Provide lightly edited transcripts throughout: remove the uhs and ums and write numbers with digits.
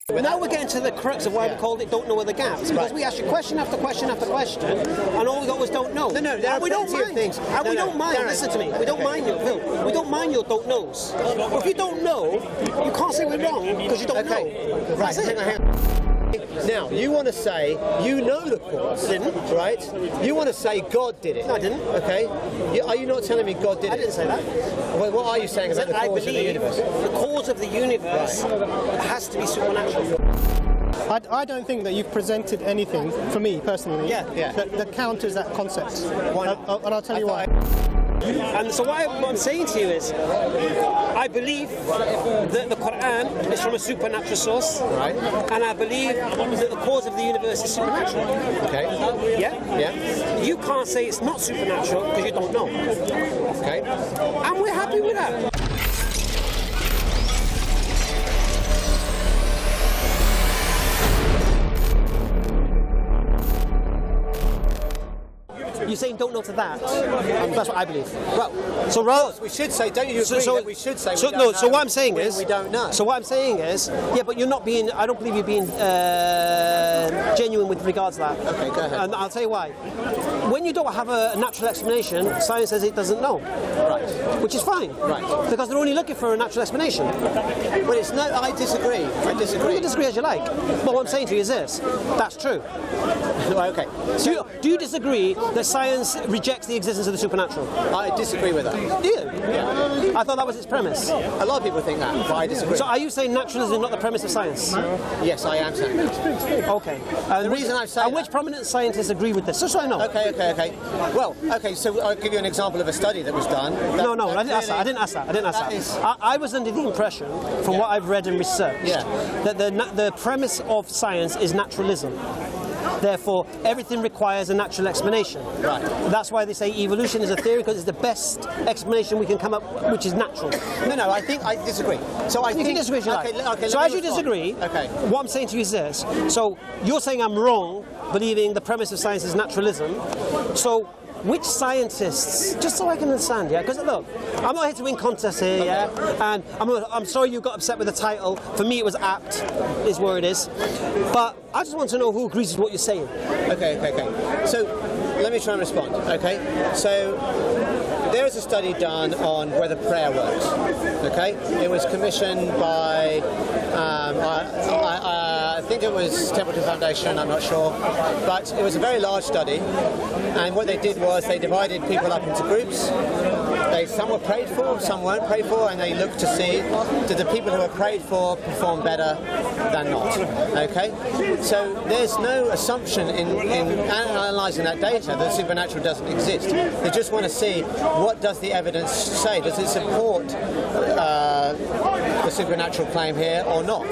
Now we're getting to the crux of why we called it Don't Know Are the Gaps. Because we asked you question after question after question, and all we got was don't know. No, there are plenty of things. And we don't mind, listen to me, we don't mind your, Phil, we don't mind your don't knows. But if you don't know, you can't say we're wrong because you don't know. Right, hang on. Now, you want to say you know the cause, right? You want to say God did it. No, I didn't. Okay. Are you not telling me God did it? I didn't say that. Well, what are you saying about the cause of the universe? The cause of the universe has to be supernatural. I don't think that you've presented anything, for me personally, that counters that concept. Why not? And I'll tell you why. And so what I'm saying to you is, I believe that the Quran is from a supernatural source, Right. and I believe that the cause of the universe is supernatural. Okay. Yeah? Yeah. You can't say it's not supernatural because you don't know. Okay. And we're happy with that. You're saying don't know to that. That's what I believe. Well, so rather We should say, don't you agree that we should say we don't no, know so what I'm saying when is we don't know. So what I'm saying is, yeah, but you're not being. I don't believe you're being genuine with regards to that. Okay, go ahead. And I'll tell you why. When you don't have a natural explanation, science says it doesn't know. Right. Which is fine. Right. Because they're only looking for a natural explanation. Well, it's no. I disagree. I You disagree. can disagree as you like. But what I'm saying to you is this: that's true. Right, okay. Do you disagree that science rejects the existence of the supernatural? I disagree with that. Do you? Yeah. I thought that was its premise. A lot of people think that, but I disagree. So are you saying naturalism is not the premise of science? Yes, I am saying that. Okay. The reason I say and that- which prominent scientists agree with this? Just so I know. Okay. Well, okay, so I'll give you an example of a study that was done. No, I didn't ask that. I didn't ask that. I was under the impression, from what I've read and researched, that the premise of science is naturalism. Therefore, everything requires a natural explanation. Right. That's why they say evolution is a theory, because it's the best explanation we can come up, which is natural. No, I think I disagree. So I You think can disagree if you like. Okay, So let as me you respond. disagree, what I'm saying to you is this. So you're saying I'm wrong, believing the premise of science is naturalism. So which scientists, just so I can understand, yeah? Because look, I'm not here to win contests here, yeah? And I'm sorry you got upset with the title. For me, it was apt, is where it is. But I just want to know who agrees with what you're saying. Okay. So let me try and respond. Okay. So there is a study done on whether prayer works. Okay. It was commissioned by I think it was Templeton Foundation. I'm not sure, but it was a very large study. And what they did was they divided people up into groups. Some were prayed for, some weren't prayed for, and they looked to see did the people who were prayed for perform better than not. Okay, so there's no assumption in analysing that data that supernatural doesn't exist. They just want to see what does the evidence say. Does it support the supernatural claim here or not?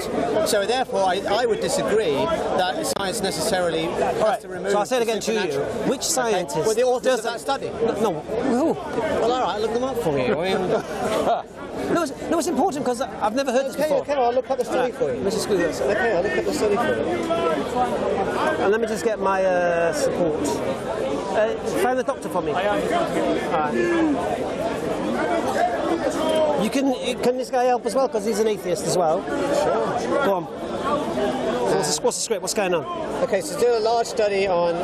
So therefore, I would disagree that science necessarily has to remove. So I'll say it again to you. supernatural. Which scientist? Well, the authors of that study. No. Who? Well, all right, look them up for me. No, it's important because I've never heard this before. Okay, I'll look up the study for you. Let's just do this. Okay, I'll look up the study for you. And let me just get my support. Find the doctor for me. Alright. Can this guy help as well? Because he's an atheist as well. Sure. Go on. What's the script? What's going on? Okay, so do a large study on.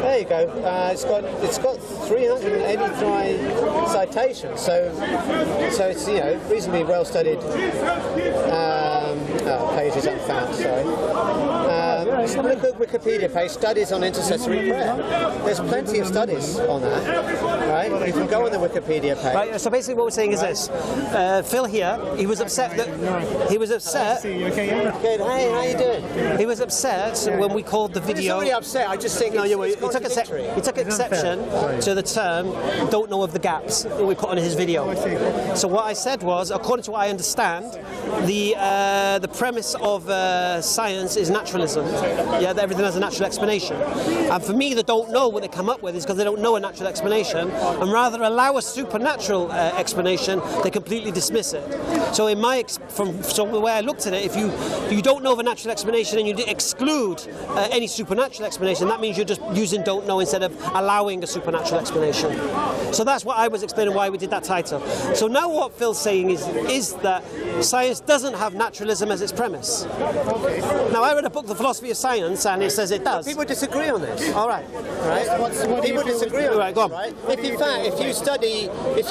There you go. It's got 383 citations, so it's reasonably well studied. Page is unfound. Sorry. Look at Wikipedia page. Studies on intercessory prayer. There's plenty of studies on that. Right? You can go on the Wikipedia page. Right. So basically, what we're saying is this: Phil here, he was upset that he was upset. Good. Hey, how you doing? He was upset when we called the He's video. already upset. I just think No, it's he took exception to the term "don't know of the gaps" that we put on his video. So what I said was, according to what I understand, the premise of science is naturalism. Yeah, that everything has a natural explanation. And for me, they don't know what they come up with is because they don't know a natural explanation. and rather allow a supernatural explanation, they completely dismiss it. So from the way I looked at it, if you don't know of a natural explanation and you exclude any supernatural explanation, that means you're just using don't know instead of allowing a supernatural explanation. So that's what I was explaining why we did that title. So now what Phil's saying is that science doesn't have naturalism as its premise. Now I read a book, The Philosophy of Science, and it says it does. People disagree on this. All right. Right? People disagree on Right, go on. Right? If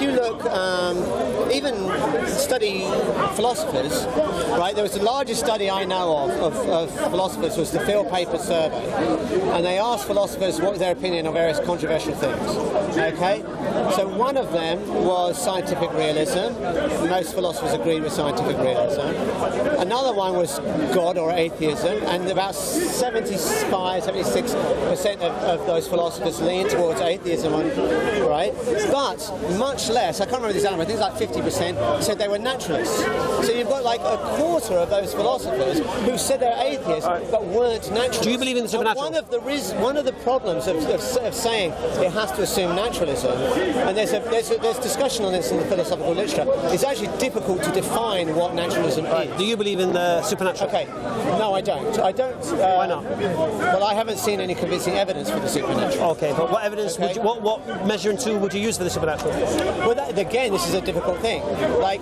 you look, even study philosophers, right? There was the largest study I know of philosophers was the Phil Paper Survey, and they asked philosophers what was their opinion on various controversial things. Okay, so one of them was scientific realism. Most philosophers agreed with scientific realism. Another one was God or atheism, and about 76% of those philosophers lean towards atheism, right? But much less, I can't remember the exact number, I think it's like 50% said they were naturalists. So you've got like a quarter of those philosophers who said they're atheists but weren't naturalists. Do you believe in the supernatural? One of the problems of saying it has to assume naturalism, and there's discussion on this in the philosophical literature, it's actually difficult to define what naturalism is. Do you believe in the supernatural? Okay, no, I don't. Why not? Well, I haven't seen any convincing evidence for the supernatural. Okay, but what evidence would you, what measuring tool would you use for the supernatural? Well, again, this is a difficult thing. Like,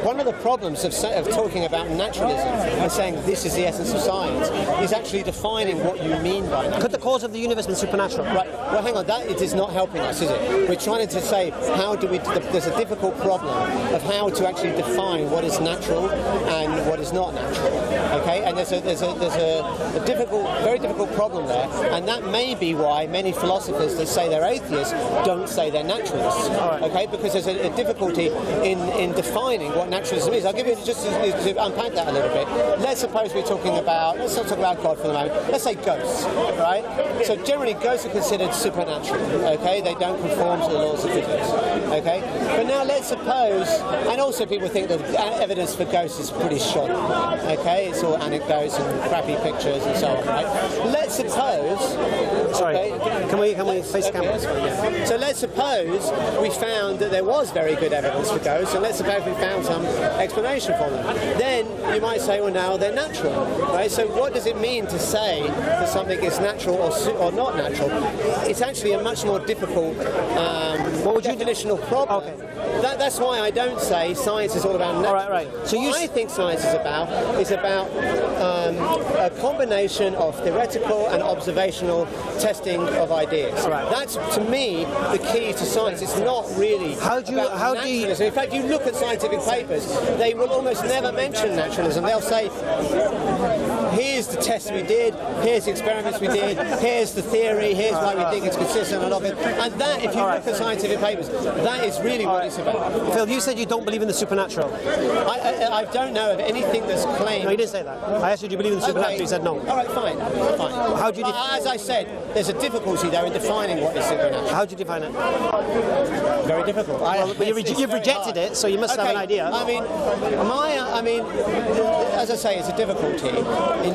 one of the problems of talking about naturalism and saying this is the essence of science is actually defining what you mean by naturalism. Could the cause of the universe be supernatural? Right. Well, hang on. That it is not helping us, is it? We're trying to say how do we? There's a difficult problem of how to actually define what is natural and what is not natural. Okay, and there's a difficult, very difficult problem there, and that may be why many philosophers that say they're atheists don't say they're naturalists. Right. Okay, because there's a difficulty in defining what naturalism is. I'll give you just to unpack that a little bit. Let's suppose we're talking about, let's not talk about God for the moment. Let's say ghosts, right? So generally ghosts are considered supernatural. Okay, they don't conform to the laws of physics. Okay, but now let's suppose, and also people think that evidence for ghosts is pretty shoddy. Okay, it's all anecdotes and crappy pictures and so on. Right? Let's suppose. Sorry, okay, can we face the camera? So let's suppose we found that there was very good evidence for ghosts, and let's suppose we found some explanation for them. Then you might say, well, now they're natural, right? So what does it mean to say that something is natural or not natural? It's actually a much more difficult definitional problem. Okay. That's why I don't say science is all about natural. All right. So what I think science is about a combination of theoretical and observational testing of ideas. Right. That's, to me, the key to science. It's not really about naturalism. In fact, you look at scientific papers, they will almost never mention naturalism. They'll say, here's the test we did, here's the experiments we did, here's the theory, here's why we think it's consistent and all of it. And that, if you look at scientific papers, that is really what it's about. Phil, you said you don't believe in the supernatural. I don't know of anything that's claimed. No, you didn't say that. I asked you, do you believe in the supernatural? Okay. You said no. All right, fine. How do you as I said, there's a difficulty there in defining what is supernatural. How do you define it? Very difficult. You've rejected it, so you must have an idea. I mean, as I say, it's a difficulty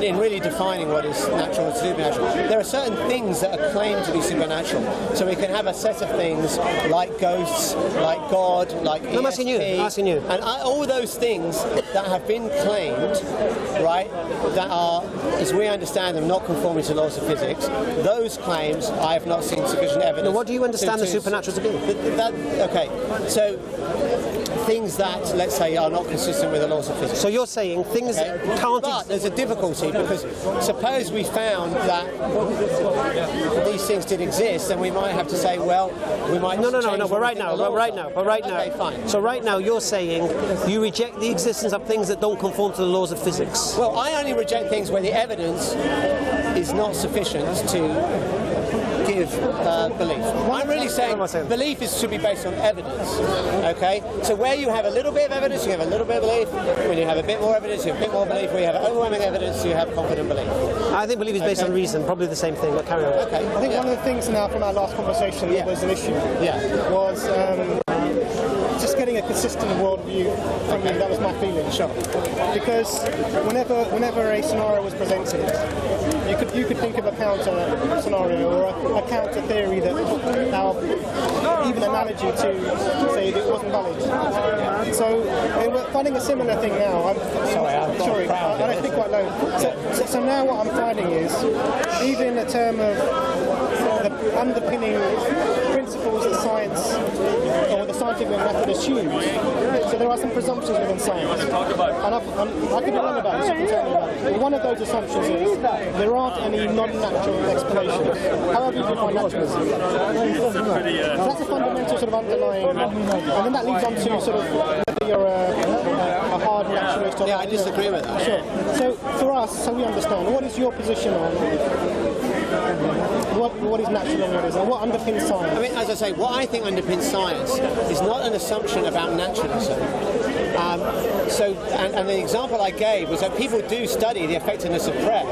in really defining what is natural and supernatural. There are certain things that are claimed to be supernatural. So we can have a set of things like ghosts, like God, like ESP, I'm asking you. and all those things that have been claimed, right, that are, as we understand them, not conforming to laws of physics. Those claims, I have not seen sufficient evidence. Now, what do you understand the supernatural to be? Okay, so things that, let's say, are not consistent with the laws of physics. So you're saying things that can't... But there's a difficulty because suppose we found that these things did exist, then we might have to say, well, we might... No, but right now. Okay, fine. So right now you're saying you reject the existence of things that don't conform to the laws of physics. Well, I only reject things where the evidence is not sufficient to give belief. I'm really saying belief should be based on evidence. Okay? So where you have a little bit of evidence, you have a little bit of belief. When you have a bit more evidence, you have a bit more belief. When you have overwhelming evidence, you have confident belief. I think belief is based on reason, probably the same thing, but carry on. Okay. I think one of the things now from our last conversation that was an issue was just getting a consistent worldview for me. That was my feeling. Sure. Because whenever a scenario was presented, you could think of a counter scenario or a counter theory that even analogy to say that it wasn't valid. So we're finding a similar thing now. I don't speak quite low. So now what I'm finding is, even in the term of the underpinning principles that science or the scientific method assumes, so there are some presumptions within science. And I could be wrong about this, you can tell me about it. But one of those assumptions is there aren't any non-natural explanations. However you define naturalism. So that's a fundamental sort of underlying, and then that leads on to sort of whether you're a hard naturalist or I disagree with that. Sure. So for us, so we understand, what is your position on what is natural and what isn't? What underpins science? I mean, as I say, what I think underpins science is not an assumption about naturalism. And the example I gave was that people do study the effectiveness of prayer,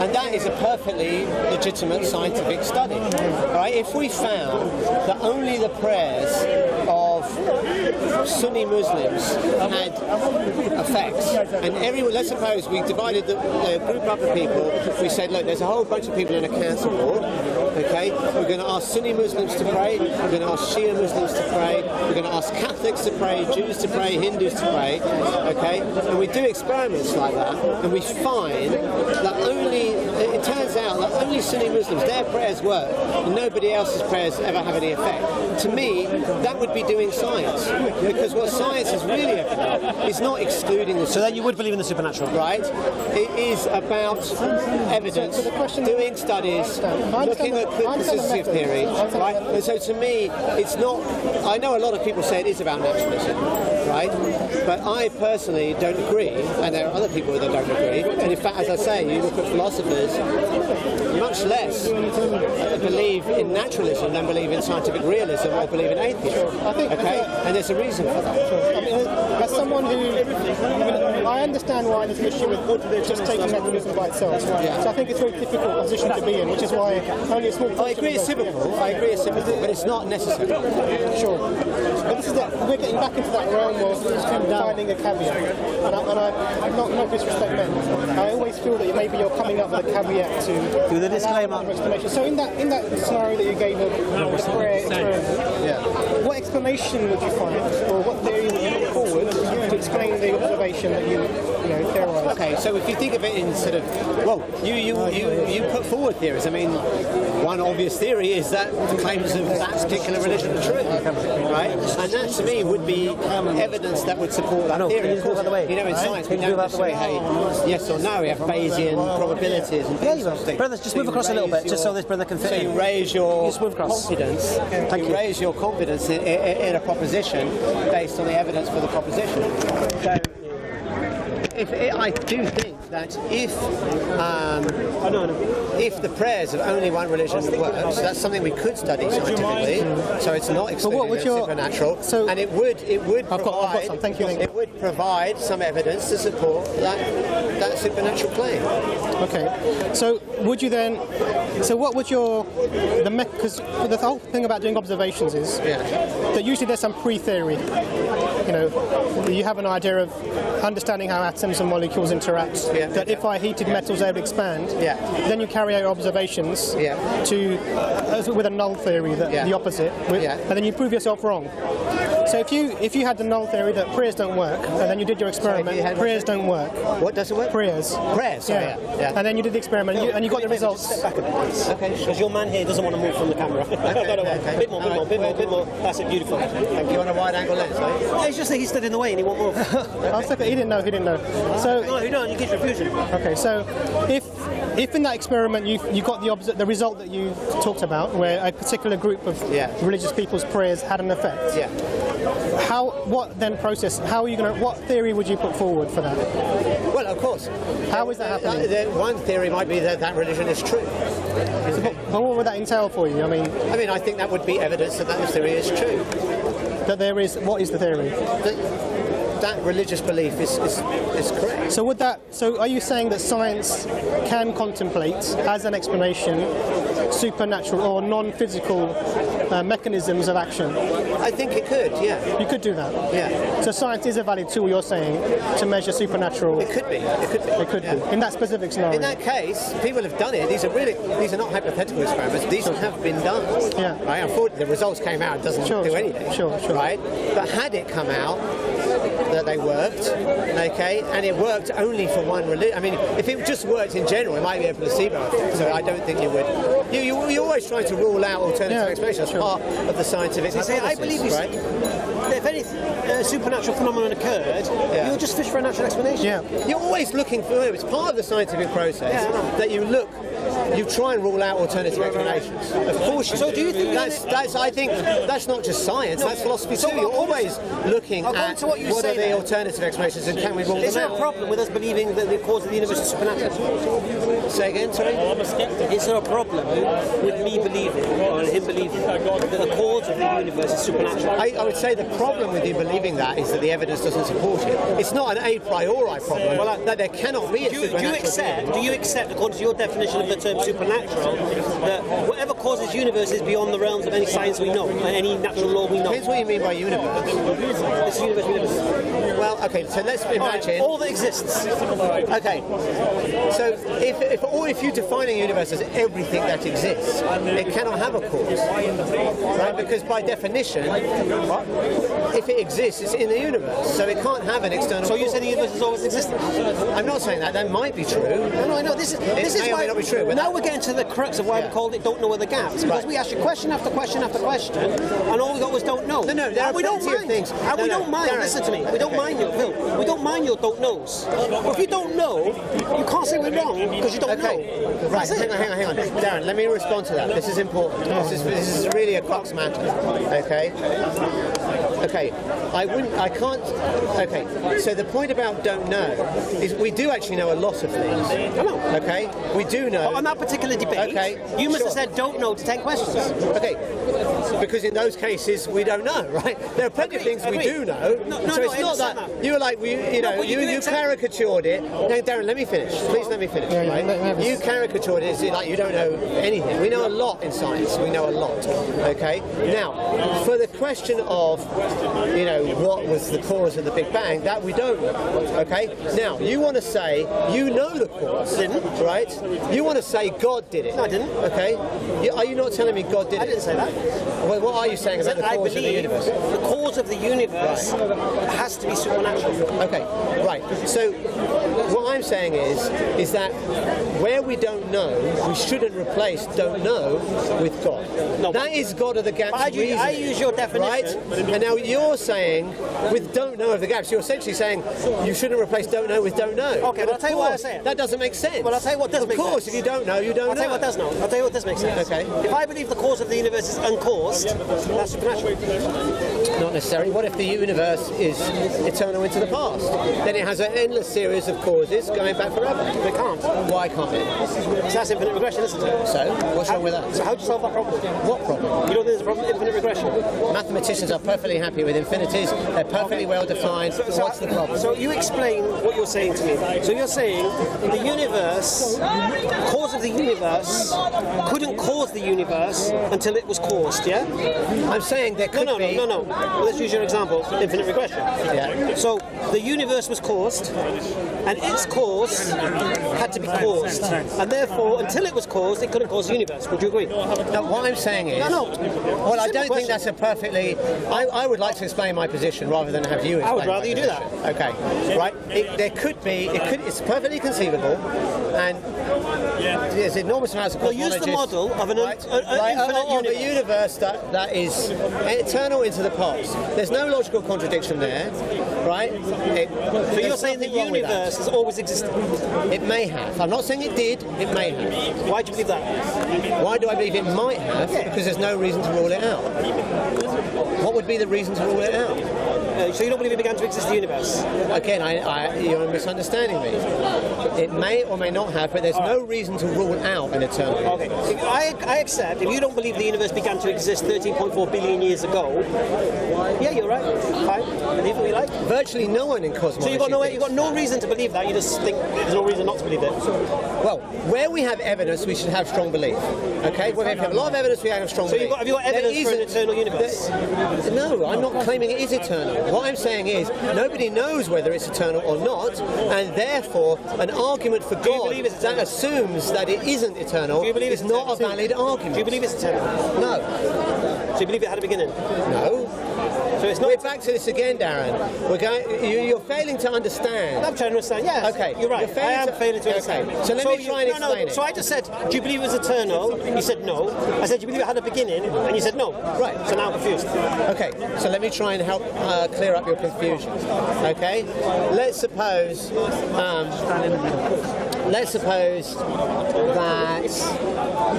and that is a perfectly legitimate scientific study. Right? If we found that only the prayers of Sunni Muslims had effects, and let's suppose we divided the group up of people, we said, look, there's a whole bunch of people in a council board, okay, we're going to ask Sunni Muslims to pray, we're going to ask Shia Muslims to pray, we're going to ask Catholics to pray, Jews to pray, Hindus to pray, okay, and we do experiments like that, and we find that it turns out that only Sunni Muslims, their prayers work, and nobody else's prayers ever have any effect. To me, that would be doing science, because what science is really about is not excluding the... So then you would believe in the supernatural? Right. It is about evidence, doing studies, looking at consistency of theory, right? And so to me, it's not... I know a lot of people say it is about naturalism, right? But I personally don't agree, and there are other people that don't agree. And in fact, as I say, you look at philosophers, much less believe in naturalism than believe in scientific realism or believe in atheism. Okay? And there's a reason for that. I mean, as someone I understand why there's an issue with just taking naturalism by itself. Yeah. So I think it's a very difficult position to be in, which is why only a small... I agree it's typical, but it's not necessary. Sure. But we're getting back into that realm of finding a caveat. And I not disrespect men. I always feel that maybe you're coming up with a caveat to... Do the disclaimer. Explanation. So in that scenario that you gave of the prayer experiment, what explanation would you find, or what theory would you put forward to explain the observation that you theorise? Okay, so if you think of it in sort of, well, you put forward theories. I mean, one obvious theory is that the claims of that particular religion are true, right? And that to me would be evidence that would support that theory. Of course, in science we don't necessarily say yes or no. We have Bayesian probabilities and things like that. Brothers, just move across a little bit, just so this brother can fit in. So you raise your confidence. You raise your confidence in a proposition based on the evidence for the proposition. So, I do think that if the prayers of only one religion would work, so that's something we could study scientifically. So it's not excluding the supernatural, and it would provide some evidence to support that supernatural claim. Okay. So would you then? So what would because the whole thing about doing observations is that usually there's some pre-theory. You have an idea of understanding how atoms and molecules interact, that if I heated metals they would expand, then you carry out observations with a null theory, the opposite, and then you prove yourself wrong. So if you had the null theory that prayers don't work, and then you did your experiment, prayers don't work. What doesn't work? Prayers. Prayers, And then you did the experiment, and you got the results. Step back a bit, okay? Because your man here doesn't want to move from the camera. Okay. Bit more. That's it, beautiful. Thank you. On a wide-angle lens, It's just that he stood in the way and he won't move. He didn't know. So no, you don't. You get confusion. Okay, so if in that experiment you got the result that you talked about, where a particular group of religious people's prayers had an effect, what theory would you put forward for that? Well, of course. How is that happening? One theory might be that religion is true. But what would that entail for you? I mean, I think that would be evidence that theory is true. That there is. What is the theory? that religious belief is correct. So are you saying that science can contemplate as an explanation supernatural or non-physical mechanisms of action? I think it could, yeah. You could do that. Yeah. So science is a valid tool, you're saying, to measure supernatural. It could be. It could be. In that specific scenario. In that case, people have done it. These are not hypothetical experiments. These have been done. Yeah. Right? Unfortunately, the results came out. It doesn't do anything. Sure. Right? But had it come out that they worked, okay, and it worked only for one religion. I mean, if it just worked in general, it might be a placebo effect. So I don't think you would. You're always trying to rule out alternative explanations. That's part of the scientific hypothesis. I believe right? if any supernatural phenomenon occurred, you'll just fish for a natural explanation. Yeah. You're always looking for it. It's part of the scientific process that you try and rule out alternative explanations. Of course you do. So do you think I think that's not just science, that's philosophy too. You're always looking at what are the alternative explanations and can we rule them out. Is there a problem with us believing that the cause of the universe is supernatural? Say again, sorry? Is there a problem with me believing, or him believing, that the cause of the universe is supernatural? I would say the problem with you believing that is that the evidence doesn't support it. It's not an a priori problem, that there cannot be a supernatural. Do you accept, according to your definition of the term supernatural, that whatever causes universe is beyond the realms of any science we know, any natural law we know? Depends what you mean by universe. This universe. Well, okay, so let's imagine... All that exists. Okay, so if you define a universe as everything that exists, it cannot have a cause, right? Because by definition, if it exists, it's in the universe, so it can't have an external cause. So you say the universe has always existed? I'm not saying that. That might be true. No. This is may or why may not be true. now we're getting to the crux of why we called it "Don't Know Where the Gaps," because we asked you question after question after question, and all we got was "Don't know." No, there are we don't plenty of mind. things. And we don't mind. Darren, Listen to me. We don't mind your Phil. We don't mind your don't knows. But if you don't know, you can't say we're wrong because you don't know. Right. Hang on. Darren, let me respond to that. This is important. This is really a crux matter. Okay. I can't. Okay. So the point about don't know is we do actually know a lot of things. Okay. We do know. But on that particular debate, you must have said don't know to 10 questions. Okay. Because in those cases we don't know, right? There are plenty of things we do know. So it's not that you were like you caricatured it. Now, Darren, let me finish. Please let me finish. Right? You caricatured it as like you don't know anything. We know a lot in science. We know a lot. Okay. Now, for the question of what was the cause of the Big Bang, that we don't know. Okay. Now, you want to say you know the cause, right? You want to say God did it. No, I didn't. Okay. Are you not telling me God did it? I didn't say that. Well, what are you saying about the cause of the universe? The cause of the universe has to be supernatural. Okay, right. So what I'm saying is that where we don't know, we shouldn't replace don't know with God. No, that is God of the gaps. I use your definition. Right? And now you're saying with don't know of the gaps, you're essentially saying you shouldn't replace don't know with don't know. Okay, but I'll tell you why I say it. That doesn't make sense. Well, I'll tell you what does make sense. Of course, if you don't know, you don't know. I'll tell you what does know. I'll tell you what does make sense. Okay. If I believe the cause of the universe is uncaused, that's supernatural. Not necessarily. What if the universe is eternal into the past? Then it has an endless series of causes going back forever. They can't. Why can't it? So that's infinite regression, isn't it? So, what's wrong with that? So how do you solve that problem? What problem? You don't think there's a problem with infinite regression? Mathematicians are perfectly happy with infinities. They're perfectly well defined. What's the problem? So you explain what you're saying to me. So you're saying the universe, cause of the universe, couldn't cause the universe until it was caused, yeah? I'm saying there could be... No. Well, let's use your example, infinite regression. Yeah. So the universe was caused, and its cause had to be caused. And therefore, until it was caused, it couldn't cause the universe. Would you agree? No, what I'm saying is... No. Well, I don't think that's a perfectly... I would like to explain my position rather than have you explain I would rather you do that. Okay. Right? It's perfectly conceivable, and there's enormous amounts of cosmologists... Use the model of an infinite universe that is eternal into the past. There's no logical contradiction there, right? So you're saying the universe has always existed? It may have. I'm not saying it did. It may have. Why do you believe that? Why do I believe it might have? Because there's no reason to rule it out. What would be the reason to rule it out? So you don't believe it began to exist, the universe? Again, you're misunderstanding me. It may or may not have, but there's no reason to rule out an eternal universe. Okay. I accept, if you don't believe the universe began to exist 13.4 billion years ago, Yeah, you're right. Fine. Believe what you like. Virtually no one in cosmology. So you've got thinks. no reason to believe that. You just think there's no reason not to believe it. Well, where we have evidence, we should have strong belief. Okay? Where we have a lot of evidence, we have strong belief. Have you got evidence for an eternal universe? No, I'm not claiming it is eternal. What I'm saying is nobody knows whether it's eternal or not, and therefore an argument for God that assumes that it isn't eternal is not a valid argument. Do you believe it's eternal? No. Do you believe it had a beginning? No. So it's not. We're back to this again, Darren. You're failing to understand. I'm trying to understand. Yes. Okay. You're right. I am failing to understand. Okay. So let me try and explain it. So I just said, do you believe it was eternal? You said no. I said, do you believe it had a beginning? And you said no. Right. So now I'm confused. Okay. So let me try and help clear up your confusion. Okay. Let's suppose that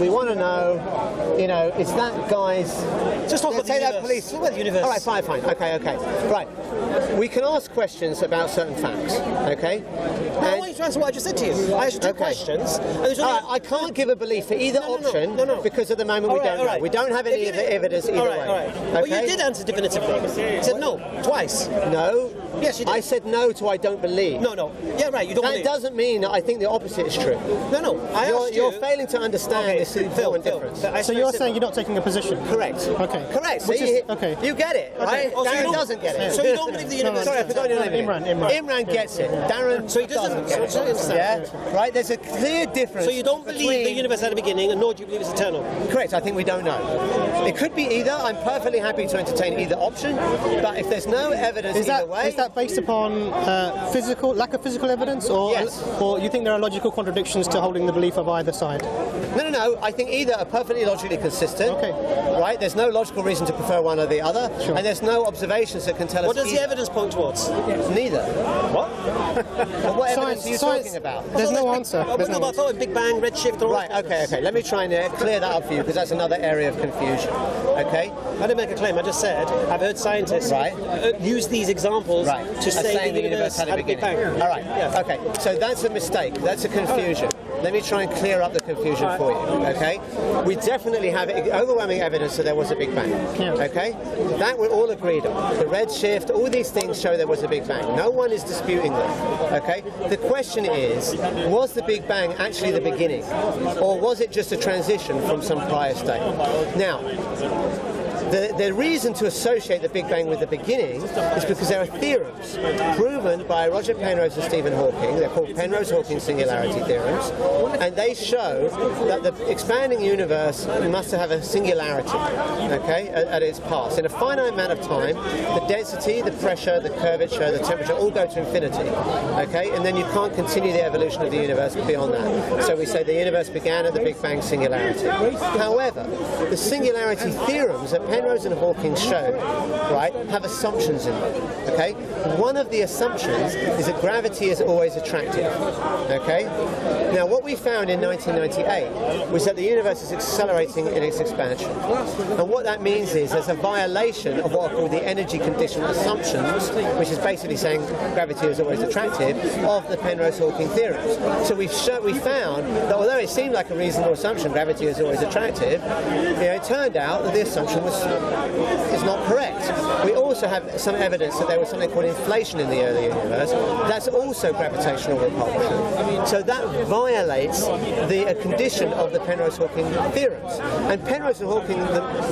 we want to know, it's that guy's. Just talk about the universe. That police. Talk about the universe. All right, fine. Okay. Right. We can ask questions about certain facts. Okay. Why don't you answer what I just said to you? I asked you two questions. And there's only... I can't give a belief for either option because at the moment we don't know. Right. We don't have any evidence either way. All right. Okay? Well, you did answer definitively. You said no, twice. No. Yes, you did. I said no to I don't believe. No. Yeah, right, you don't believe. That doesn't mean that I think the opposite is true. No. You're failing to understand this important difference. So you're saying you're not taking a position? Correct. Okay. Correct. Which See, is, okay. You get it, right? Oh, so Darren doesn't get it. So you don't believe the universe? Sorry, I forgot your name. Imran gets it. Darren So he doesn't get it. Yeah. Right. There's a clear difference. So you don't believe the universe had a beginning, and nor do you believe it's eternal? Correct. I think we don't know. It could be either. I'm perfectly happy to entertain either option, but if there's no evidence either way, is that based upon lack of physical evidence, or Yes. or you think there are logical contradictions to holding the belief of either side? No. I think either are perfectly logically consistent. Okay. Right. There's no logical reason to prefer one or the other, Sure. and there's no observations that can tell us. What does the either. evidence point towards? Neither. What? What evidence are you talking about? There's no answer. I There's wouldn't no know answer. about Big Bang, redshift, or Right, okay. Let me try and clear that up for you because that's another area of confusion. Okay? I didn't make a claim. I just said I've heard scientists Right. use these examples to say saying the universe had a Big beginning. Bang. All right. Yeah. Okay. So that's a mistake. That's a confusion. Let me try and clear up the confusion for you. Okay? We definitely have overwhelming evidence that there was a Big Bang. Yeah. Okay? That we're all agreed on. The redshift, all these things show there was a Big Bang. No one is disputing that. Okay? The question is, was the Big Bang actually the beginning? Or was it just a transition from some prior state? Now, the reason to associate the Big Bang with the beginning is because there are theorems proven by Roger Penrose and Stephen Hawking. They're called Penrose-Hawking singularity theorems, and they show that the expanding universe must have a singularity, okay, at its pass. In a finite amount of time, the density, the pressure, the curvature, the temperature all go to infinity, okay, and then you can't continue the evolution of the universe beyond that. So we say the universe began at the Big Bang singularity. However, the singularity theorems that Penrose and Hawking showed, right, have assumptions in them. Okay? One of the assumptions is that gravity is always attractive. Okay? Now, what we found in 1998 was that the universe is accelerating in its expansion. And what that means is there's a violation of what are called the energy condition assumptions, which is basically saying gravity is always attractive, of the Penrose-Hawking theorems. So we found that although it seemed like a reasonable assumption, gravity is always attractive, it turned out that the assumption is not correct. We also have some evidence that there was something called inflation in the early universe. That's also gravitational repulsion. So that violates the condition of the Penrose-Hawking theorems. And Penrose and Hawking,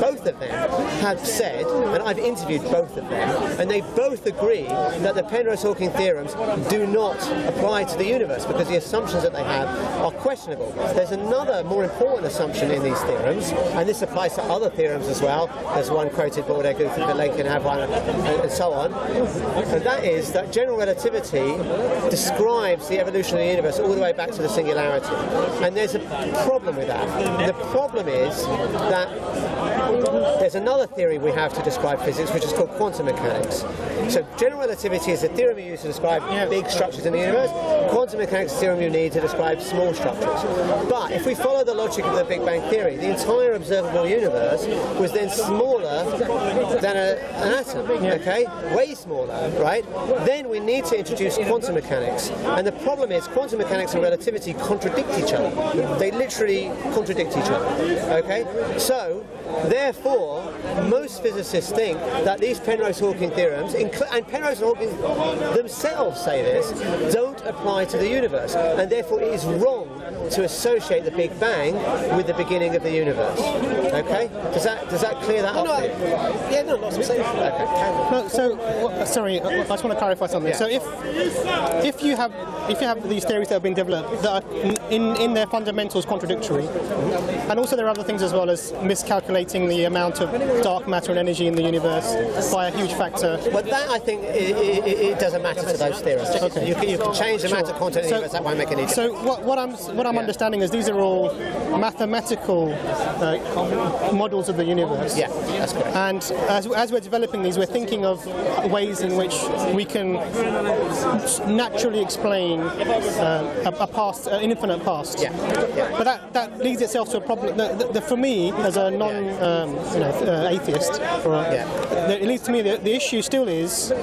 both of them, have said, and I've interviewed both of them, and they both agree that the Penrose-Hawking theorems do not apply to the universe because the assumptions that they have are questionable. There's another more important assumption in these theorems, and this applies to other theorems as well. There's one quoted, but they go through the lake and have one, and so on. And that is that general relativity describes the evolution of the universe all the way back to the singularity. And there's a problem with that. The problem is that there's another theory we have to describe physics, which is called quantum mechanics. So general relativity is a theorem you use to describe big structures in the universe. Quantum mechanics is a theorem you need to describe small structures. But if we follow the logic of the Big Bang theory, the entire observable universe was then smaller smaller than an atom, okay? Way smaller, right? Then we need to introduce quantum mechanics. And the problem is quantum mechanics and relativity contradict each other. They literally contradict each other, okay? So, therefore, most physicists think that these Penrose-Hawking theorems, and Penrose and Hawking themselves say this, don't apply to the universe. And therefore it is wrong to associate the Big Bang with the beginning of the universe. Okay? Does that clear that up? Yeah, no, not saying. Okay. No, so, sorry, I just want to clarify something. Yeah. So if you have these theories that have been developed that are in their fundamentals contradictory, and also there are other things as well as miscalculating the amount of dark matter and energy in the universe by a huge factor. But that, I think, it doesn't matter to those theories. Okay. You can change the matter content in the universe, that won't make any difference. So what I'm understanding is these are all mathematical models of the universe. Yeah, that's correct. And as we're developing these, we're thinking of ways in which we can naturally explain a past, an infinite past. Yeah. But that leads itself to a problem. For me, as a non-atheist, it leads to me the issue still is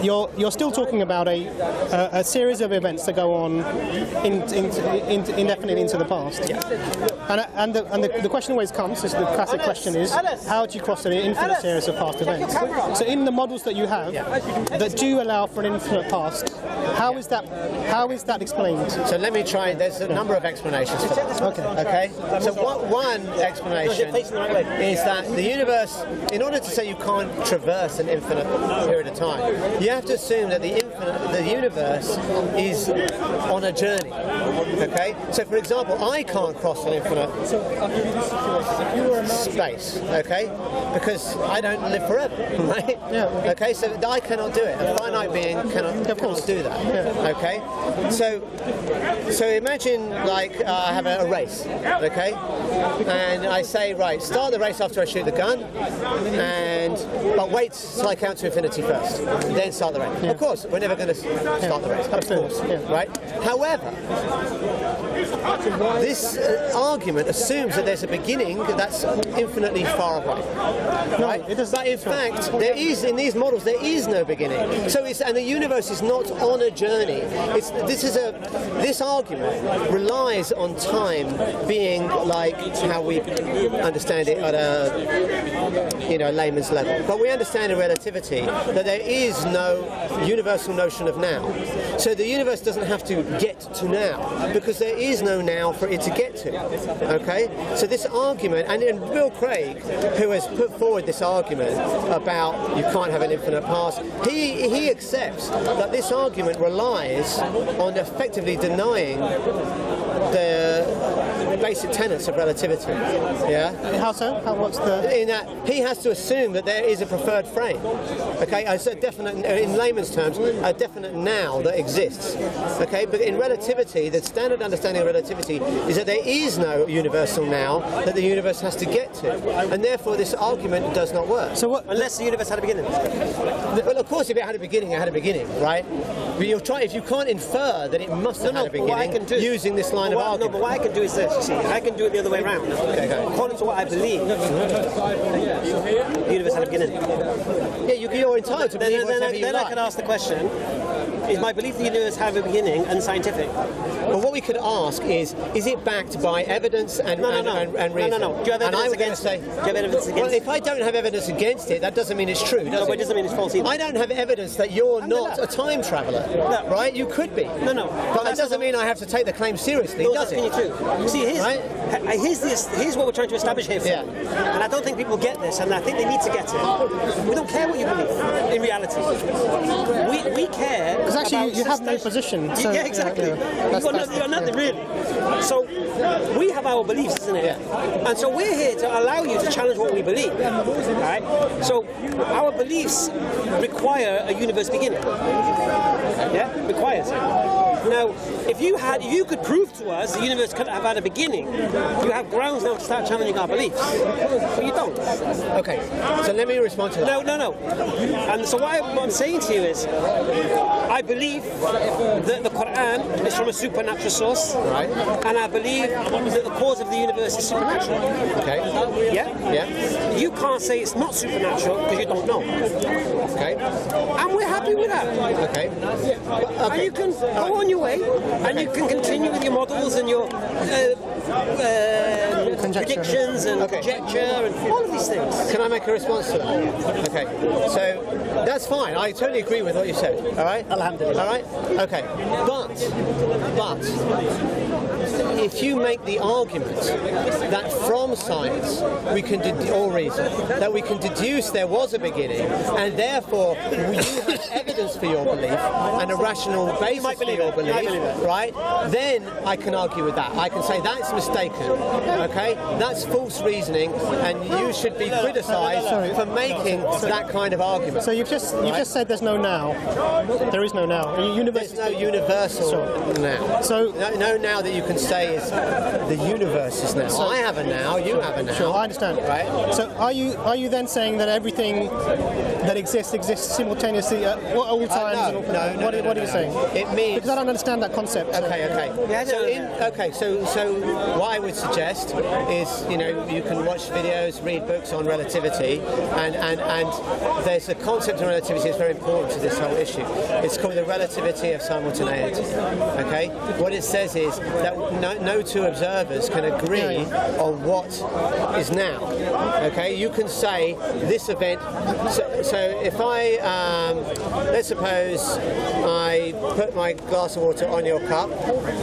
you're still talking about a series of events that go on indefinitely into the past. Yeah. And the question always comes, is the classic question is, how do you cross an infinite series of past events? So in the models that you have that do allow for an infinite past, how is that explained? So let me try, there's a number of explanations for that. Okay. So one explanation is that the universe, in order to say you can't traverse an infinite period of time, you have to assume that the universe is on a journey. Okay? So for example, I can't cross an infinite space, okay? Because I don't live forever, right? Yeah. Okay, so I cannot do it. A finite being cannot do that. Yeah. Okay? So imagine like I have a race, okay? And I say, right, start the race after I shoot the gun, but wait till I count to infinity first, then start the race. Yeah. Of course, we're never going to start the race, of course, right? However, this argument assumes that there's a beginning that's infinitely far away. Right? But in fact, there is, in these models, there is no beginning. And the universe is not on a journey. This argument relies on time being like how we understand it at a layman's level. But we understand in relativity that there is no universal notion of now. So the universe doesn't have to get to now, because there is no now for it to get to. Okay? So this argument, and Bill Craig, who has put forward this argument about you can't have an infinite past, he accepts that this argument relies on effectively denying the basic tenets of relativity. Yeah? How so? What's the... In that he has to assume that there is a preferred frame. Okay, a definite, in layman's terms, a definite now that exists. Okay, but in relativity, the standard understanding of relativity is that there is no universal now that the universe has to get to, and therefore this argument does not work. So what? Unless the universe had a beginning. Well, of course, if it had a beginning, it had a beginning, right? But if you can't infer that it must have had a beginning using this line of argument. No, but what I can do is this, you see. I can do it the other way around. Okay. According to what I believe, the universe had a beginning. Yeah, you're entitled to believe whatever you like. Then I can ask the question, is my belief the universe have a beginning unscientific? Well, what we could ask is it backed by evidence and reason? No. Do you have evidence against it? Do you have evidence against it? Well, if I don't have evidence against it, that doesn't mean it's true, does it? No, but it doesn't mean it's false either. I don't have evidence that you're not a time traveller, right? You could be. No. But that doesn't mean I have to take the claim seriously, does it? True. See, here's what we're trying to establish here. And I don't think people get this, and I think they need to get it. We don't care what you believe, in reality. We care. Because actually, you have no position. So, yeah, exactly. Yeah. You've got nothing really. So we have our beliefs, isn't it? Yeah. And so we're here to allow you to challenge what we believe. Right? So our beliefs require a universe beginning. Yeah? Requires it. Now, if you could prove to us the universe could have had a beginning, you have grounds now to start challenging our beliefs. But you don't. Okay, so let me respond to that. No. And so what I'm saying to you is, I believe that the Quran is from a supernatural source, Right. and I believe that the cause of the universe is supernatural. Okay. Yeah? You can't say it's not supernatural because you don't know. Okay. And we're happy with that. Okay. And you can go on your way, and you can continue with your models and your predictions and Okay. conjecture and all of these things. Can I make a response to that? Okay. So that's fine. I totally agree with what you said. All right. Alhamdulillah. All right. Okay. But if you make the argument that from science we can or reason that we can deduce there was a beginning, and therefore you have evidence for your belief and a rational basis for your belief, right? Then I can argue with that. I can say that's mistaken. Okay, that's false reasoning, and you should be criticised for making that kind of argument. So you've just said there's no now. There is no now. There's no universal now. So No now that you can say is the universe is now. I have a now, you have a now. Sure, I understand. Right. So are you then saying that everything that exists simultaneously at all times? No. What are you saying? It means Because I don't understand that concept. Okay. So what I would suggest is, you can watch videos, read books on relativity, and there's a concept of relativity that's very important to this whole issue. It's called the relativity of simultaneity. Okay. What it says is that no two observers can agree on what is now. Okay. You can say this event. So if I let's suppose I put my glass of water on your cup,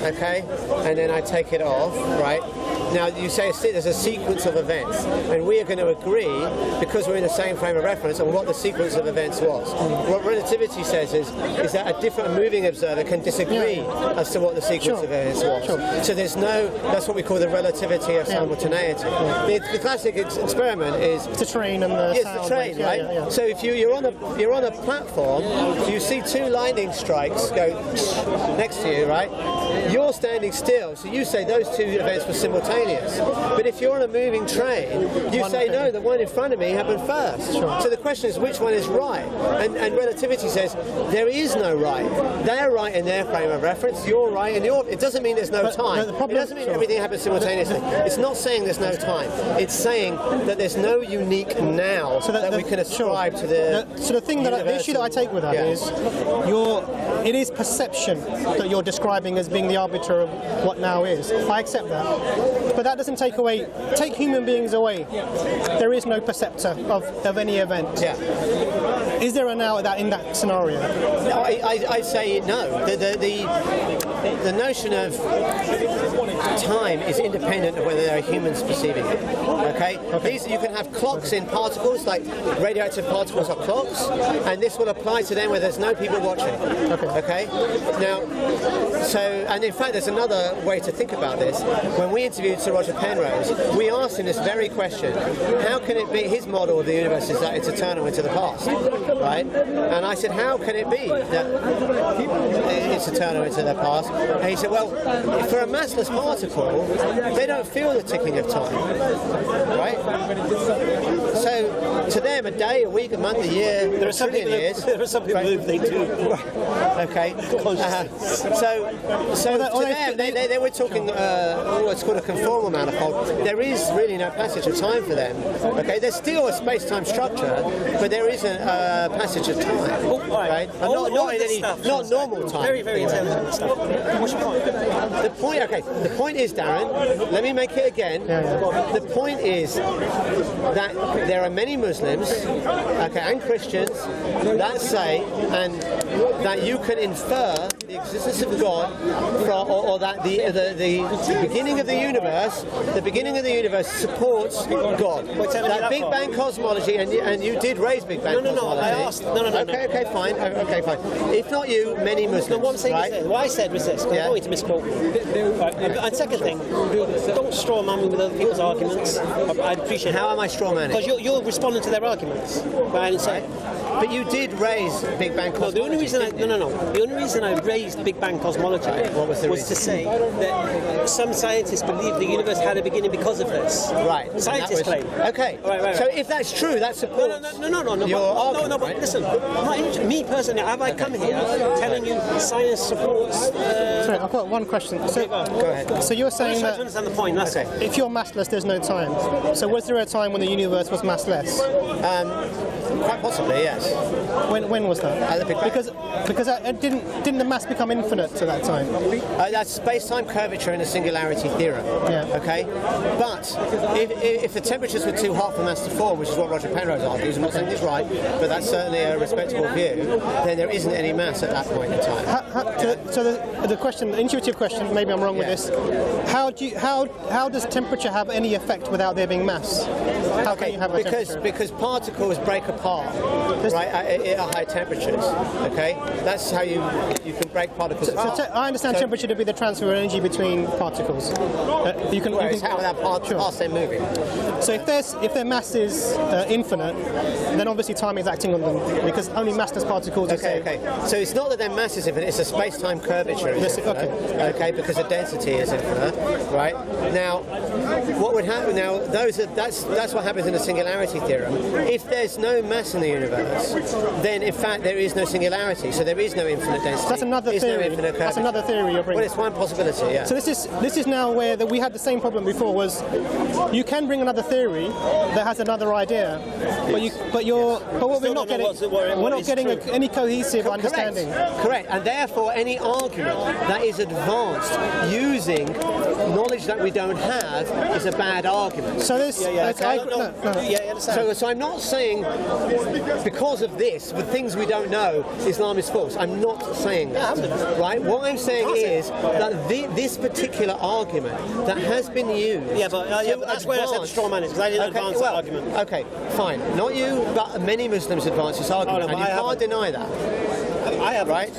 okay, and then I take it off, right? Now you say there's a sequence of events, and we are going to agree because we're in the same frame of reference on what the sequence of events was. What relativity says is that a different moving observer can disagree as to what the sequence of events was. So that's what we call the relativity of simultaneity. The classic experiment is It's a train and the sound. the train, waves. right? Yeah. So if you're on a platform, you see two lightning strikes go next to you, right? You're standing still, so you say those two events were simultaneous. But if you're on a moving train, you say no, the one in front of me happened first. So the question is which one is right? And relativity says there is no right. They're right in their frame of reference. You're right in your. It doesn't mean there's no time. the problem- It doesn't mean everything happens simultaneously. It's not saying there's no time. It's saying that there's no unique now that we can ascribe to the. So the issue that I take with that is it is perception that you're describing as being the arbiter of what now is. I accept that. But that doesn't take human beings away. There is no perceptor of any event. Yeah. Is there a now in that scenario? No, I say no. The notion of time is independent of whether there are humans perceiving it. Okay? You can have clocks in particles, like radioactive particles are clocks, and this will apply to them where there's no people watching. Okay? Now, and in fact, there's another way to think about this. When we interviewed Sir Roger Penrose, we asked him this very question: how can it be? His model of the universe is that it's eternal into the past, right? And I said, how can it be that it's eternal into the past? And he said, well, for a massless particle, they don't feel the ticking of time, right? So to them, a day, a week, a month, a year, There are some trillion people years. there are some people who they do. Okay. So to them, they were talking what's called a conformal manifold. There is really no passage of time for them. Okay. There's still a space-time structure, but there isn't a passage of time. Right? And not normal time. Very, very intelligent stuff. What's your point? The point is, Darren, let me make it again. The point is that there are many Muslims, and Christians that say that you can infer the existence of God from, or that the beginning of the universe supports God. That Big Bang cosmology, and you did raise Big Bang cosmology. I asked. No. Okay, fine. If not you, many Muslims. What I'm saying right? is this. What I said was this. I don't want you to misquote me. And second thing, don't straw man me with other people's arguments. I'd appreciate. How am I straw manning? Because you're responding to their arguments. But I didn't say. But you did raise Big Bang cosmology. The only reason I raised raised Big Bang cosmology What was the to reason? say that some scientists believe the universe had a beginning because of this. Right. and Scientists that was- claim. Okay. Right. So if that's true, that supports No. your argument, But right? listen, me personally, have I come here telling you science supports? Sorry, I've got one question. So, Go ahead. So you're I'm saying trying to that understand the point. That's it. if you're massless, there's no time. So was there a time when the universe was massless? Quite possibly, yes. When was that? At the Big Bang. Because didn't the mass become infinite to that time? That's space-time curvature in the singularity theorem. Yeah. Okay. But if the temperatures were too hot for mass to form, which is what Roger Penrose argues, I'm not saying it's right, but that's certainly a respectable view, then there isn't any mass at that point in time. So the question, the intuitive question, maybe I'm wrong with Yeah. this. How does temperature have any effect without there being mass? How can you have a temperature? Because particles break apart, right, at high temperatures. Okay, that's how you can break particles apart. I understand temperature to be the transfer of energy between particles. It's how that parts they're moving. So if their mass is infinite, then obviously time is acting on them because only massless particles are Okay. So it's not that their mass is infinite; it's a space-time curvature is infinite. Okay, because the density is infinite, right? Now, what would happen now? That's what happens in the singularity theorem. If there's no mass in the universe, then in fact there is no singularity. So there is no infinite density. That's another There's no theory. infinite That's curvature. another theory you're bringing. Well, it's one possibility. Yeah. So this is now where we had the same problem before. Was you can bring another theory that has another idea, but what we're not getting any cohesive understanding. Correct. And therefore, any argument that is advanced using knowledge that we don't have is a bad argument. So this, So I'm not saying because of this, with things we don't know, Islam is false. I'm not saying that. Right? What I'm saying is that this particular argument that has been used. Yeah, but that's where I said the straw man is, because I didn't advance that argument. Okay, fine. Not you, but many Muslims advance this argument, and you can't deny that. I have, right?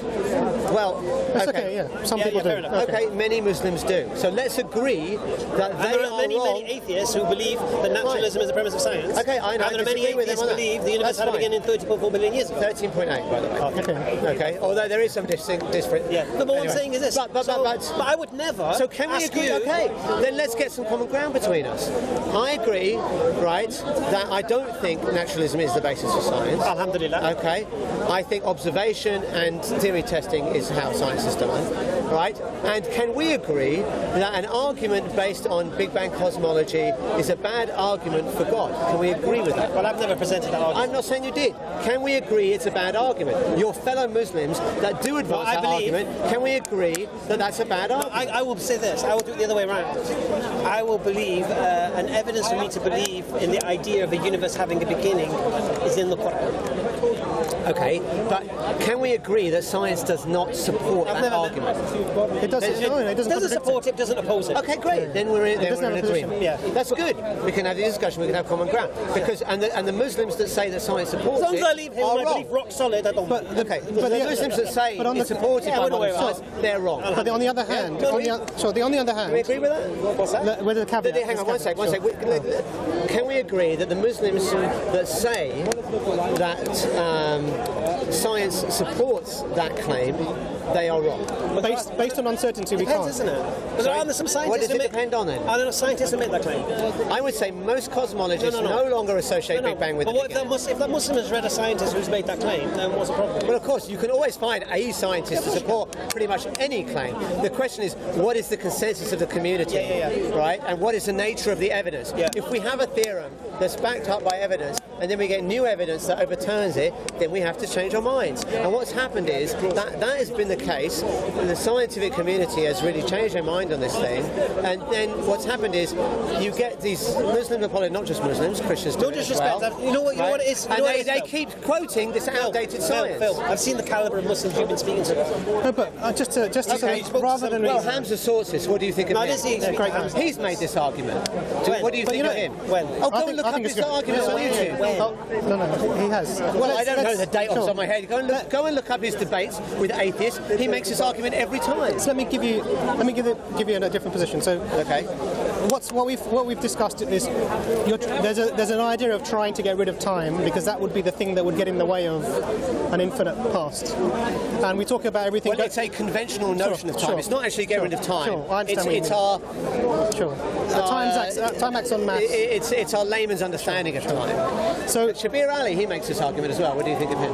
Well, That's okay, yeah. Some people do. fair enough. Okay, many Muslims do. So let's agree that And they there are many wrong. atheists who believe that naturalism is the premise of science. Okay, I know. And there are many disagree with them atheists who on that. believe the universe That's had a fine. beginning 30.4 billion years ago. 13.8, by the way. Okay. Although there is some different. Yeah. No, but what I'm saying is this. But I would never. So can we ask agree? you, Okay, then let's get some common ground between us. I agree, right, that I don't think naturalism is the basis of science. Alhamdulillah. Okay, I think observation and theory testing is how science is done, right? And can we agree that an argument based on Big Bang cosmology is a bad argument for God? Can we agree with that? Well, I've never presented that argument. I'm not saying you did. Can we agree it's a bad argument? Your fellow Muslims that do advance I that believe- argument, can we agree that that's a bad argument? I will say this. I will do it the other way around. I will believe, and evidence for me to believe in the idea of a universe having a beginning is in the Quran. Okay, but can we agree that science does not support that argument? It doesn't. No, it doesn't. Doesn't support it, doesn't oppose it. Okay, great. Then we're in doesn't have a position. agreement. Yeah. That's good. We can have the discussion. We can have common ground. Because and the Muslims that say that science supports As long as it I leave here are with my wrong. belief rock solid, I don't. But the Muslims that say but on it's the- supported Yeah, by we're not modern aware of science, they're wrong. But on the other hand, Yeah. on the other hand, Can we agree with that? What's that? with the caveat. Hang on, one sec. Can we agree that the Muslims that say that science supports that claim, they are wrong? Based on uncertainty, we Depends, can't. isn't it? But there are some scientists What does who it make- depend on then? Are there scientists who make that claim? I would say most cosmologists No. no longer associate Big Bang with but the what beginning. if that Muslim has read a scientist who's made that claim, then what's the problem? Well, of course, you can always find a scientist to support pretty much any claim. The question is, what is the consensus of the community, right? And what is the nature of the evidence? Yeah. If we have a theorem that's backed up by evidence, and then we get new evidence that overturns it, then we have to change our minds. And what's happened is that has been the case. The scientific community has really changed their mind on this thing. And then what's happened is you get these Muslim apologists, not just Muslims, Christians do No it as disrespect. well, You know what it is? You And know what it is, they Phil? keep quoting this outdated science. Phil, I've seen the caliber of Muslims you've been speaking to. No, but just to Okay, you spoke to rather some- than Well, Hamza Sources, what do you think of No, him? this is great. He's made this argument. When? What do you But think you of know- him? when? Oh, go and look up it's his good. arguments on YouTube. No, he has. Well, I don't know the date off the top of my head. Go and look up his debates with atheists. He makes this argument every time. So let me give you a different position. So Okay. what we've discussed is there's an idea of trying to get rid of time because that would be the thing that would get in the way of an infinite past. And we talk about everything. Well, it's a conventional notion of time. Sure. It's not actually get rid of time. Sure, I understand what you It's mean. our Sure. Time acts on mass. it's our layman's understanding of time. So Shabir Ali, he makes this argument as well. What do you think of him?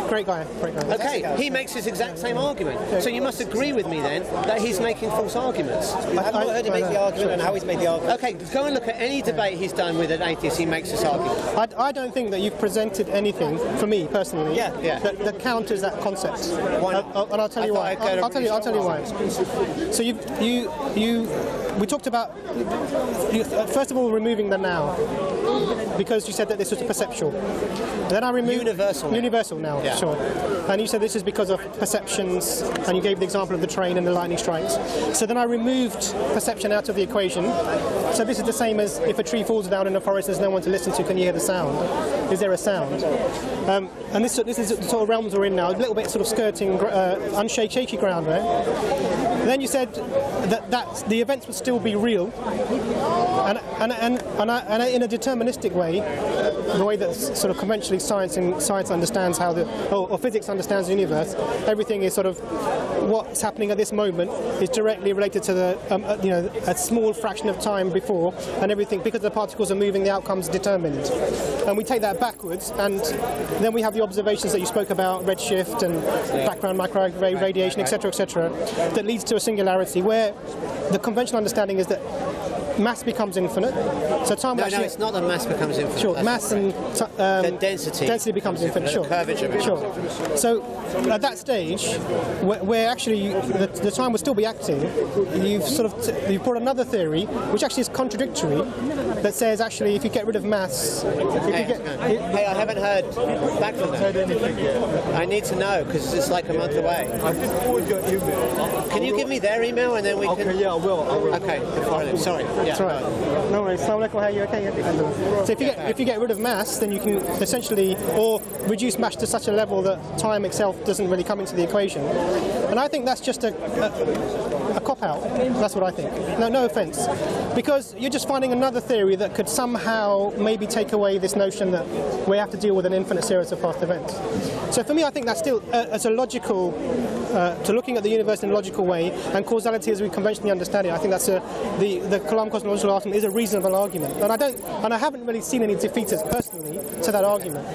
great guy. Okay, he makes this exact same argument. So you must agree with me then that he's making false arguments. I've not heard him make the argument and how he's made the argument. Okay, go and look at any debate he's done with an atheist. He makes this argument. I don't think that you've presented anything, for me personally, Yeah. that counters that concept. Why not? And I'll tell you why. I thought I'd go to I'll tell you why. So we talked about first of all removing the now, because you said that this was perceptual. Then I removed universal now, Yeah. sure. And you said this is because of perceptions, and you gave the example of the train and the lightning strikes. So then I removed perception out of the equation. So this is the same as if a tree falls down in a forest, there's no one to listen to. Can you hear the sound? Is there a sound? And this is the sort of realms we're in now, a little bit sort of skirting shaky ground, right? And then you said that the events would still be real, and in a deterministic way, the way that sort of conventionally science understands how or physics understands the universe. Everything is sort of what's happening at this moment is directly related to the a small fraction of time before, and everything because the particles are moving, the outcome's determined. And we take that backwards, and then we have the observations that you spoke about, redshift and background microwave radiation, etc., that leads to a singularity where the conventional understanding is that mass becomes infinite. So time No, actually, it's not that mass becomes infinite. sure, That's mass and the density becomes infinite. Sure, The curvature becomes sure. So at that stage, where actually the time will still be acting, you've brought another theory, which actually is contradictory, that says actually if you get rid of mass, Hey, I haven't heard back from them. I need to know because it's like a month away. I did forward your email. Can you give me their email and then we can? Okay, yeah, I will. Okay, fine. Sorry. That's right. No worries. Assalamu alaikum. How are you? Okay. Yeah. So if you get rid of mass, then you can essentially or reduce mass to such a level that time itself doesn't really come into the equation. And I think that's just a cop-out. That's what I think. No offence, because you're just finding another theory that could somehow maybe take away this notion that we have to deal with an infinite series of past events. So for me, I think that's still as a logical to looking at the universe in a logical way, and causality as we conventionally understand it. I think that's the Kalam cosmological argument is a reasonable argument, and I haven't really seen any defeaters personally to that argument.